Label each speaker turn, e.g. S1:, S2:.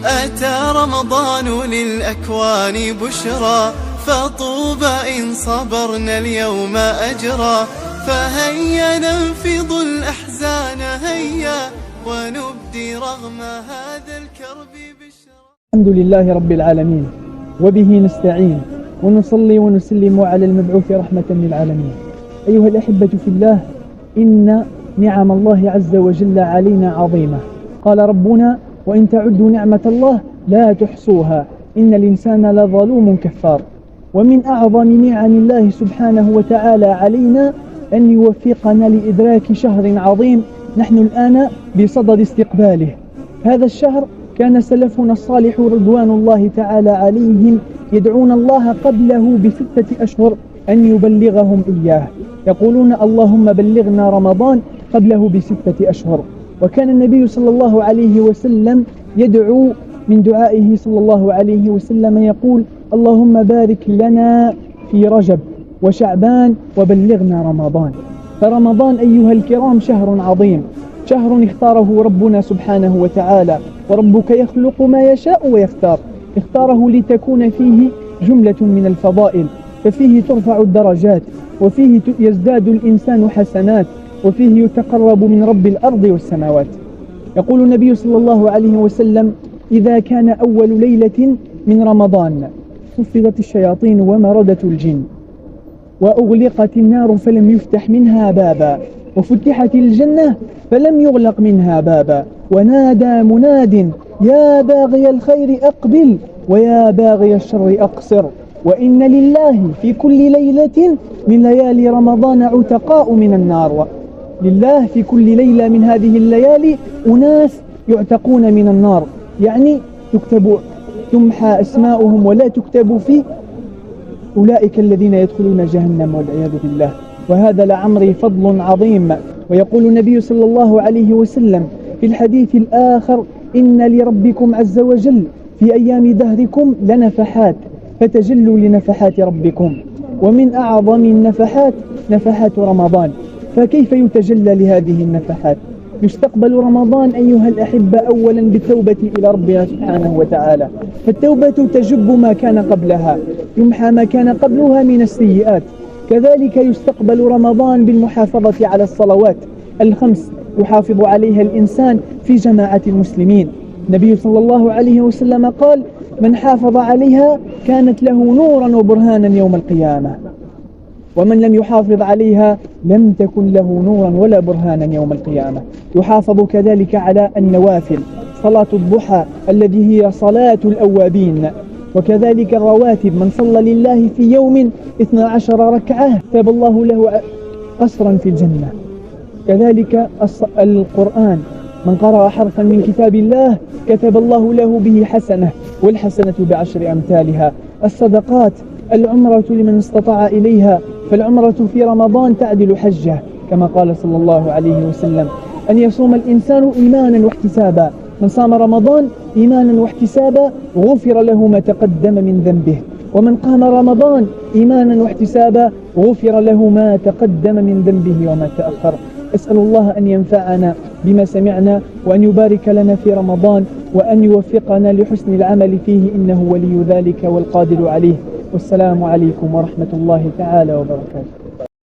S1: أتى رمضان للأكوان بشرى، فطوبى إن صبرنا اليوم أجرا. فهيا ننفض الأحزان هيا، ونبدي رغم هذا الكرب بشرى.
S2: الحمد لله رب العالمين، وبه نستعين، ونصلي ونسلم على المبعوث رحمة للعالمين. أيها الأحبة في الله، إن نعم الله عز وجل علينا عظيمة. قال ربنا: وإن تعدوا نعمة الله لا تحصوها إن الإنسان لظلوم كفار. ومن أعظم نعم الله سبحانه وتعالى علينا أن يوفقنا لإدراك شهر عظيم نحن الآن بصدد استقباله. هذا الشهر كان سلفنا الصالح رضوان الله تعالى عليهم يدعون الله قبله ب6 أشهر أن يبلغهم إياه، يقولون: اللهم بلغنا رمضان قبله ب6 أشهر. وكان النبي صلى الله عليه وسلم يدعو من دعائه صلى الله عليه وسلم يقول: اللهم بارك لنا في رجب وشعبان وبلغنا رمضان. فرمضان أيها الكرام شهر عظيم، شهر اختاره ربنا سبحانه وتعالى، وربك يخلق ما يشاء ويختار. اختاره لتكون فيه جملة من الفضائل، ففيه ترفع الدرجات، وفيه يزداد الإنسان حسنات، وفيه يتقرب من رب الأرض والسماوات. يقول النبي صلى الله عليه وسلم: إذا كان أول ليلة من رمضان صفدت الشياطين ومردت الجن، وأغلقت النار فلم يفتح منها بابا، وفتحت الجنة فلم يغلق منها بابا، ونادى مناد: يا باغي الخير أقبل ويا باغي الشر أقصر. وإن لله في كل ليلة من ليالي رمضان عتقاء من النار. لله في كل ليلة من هذه الليالي أناس يعتقون من النار، يعني تمحى أسماؤهم ولا تكتب في أولئك الذين يدخلون جهنم والعياذ بالله. وهذا لعمري فضل عظيم. ويقول النبي صلى الله عليه وسلم في الحديث الآخر: إن لربكم عز وجل في أيام دهركم لنفحات فتجلوا لنفحات ربكم. ومن أعظم النفحات نفحات رمضان. فكيف يتجلى لهذه النفحات؟ يستقبل رمضان أيها الأحبة أولا بالتوبة إلى ربنا سبحانه وتعالى، فالتوبة تجب ما كان قبلها، يمحى ما كان قبلها من السيئات. كذلك يستقبل رمضان بالمحافظة على الصلوات الخمس، يحافظ عليها الإنسان في جماعة المسلمين. النبي صلى الله عليه وسلم قال: من حافظ عليها كانت له نورا وبرهانا يوم القيامة، ومن لم يحافظ عليها لم تكن له نورا ولا برهانا يوم القيامة. يحافظ كذلك على النوافل، صلاة الضحى الذي هي صلاة الأوابين، وكذلك الرواتب. من صلى لله في يوم 12 ركعة كتب الله له قصرا في الجنة. كذلك القرآن، من قرأ حرفا من كتاب الله كتب الله له به حسنة، والحسنة ب10 أمثالها. الصدقات، العمرة لمن استطاع إليها، فالعمرة في رمضان تعدل حجة، كما قال صلى الله عليه وسلم: أن يصوم الإنسان إيمانا واحتسابا. من صام رمضان إيمانا واحتسابا غفر له ما تقدم من ذنبه، ومن قام رمضان إيمانا واحتسابا غفر له ما تقدم من ذنبه وما تأخر. أسأل الله أن ينفعنا بما سمعنا، وأن يبارك لنا في رمضان، وأن يوفقنا لحسن العمل فيه، إنه ولي ذلك والقادر عليه. والسلام عليكم ورحمة الله تعالى وبركاته.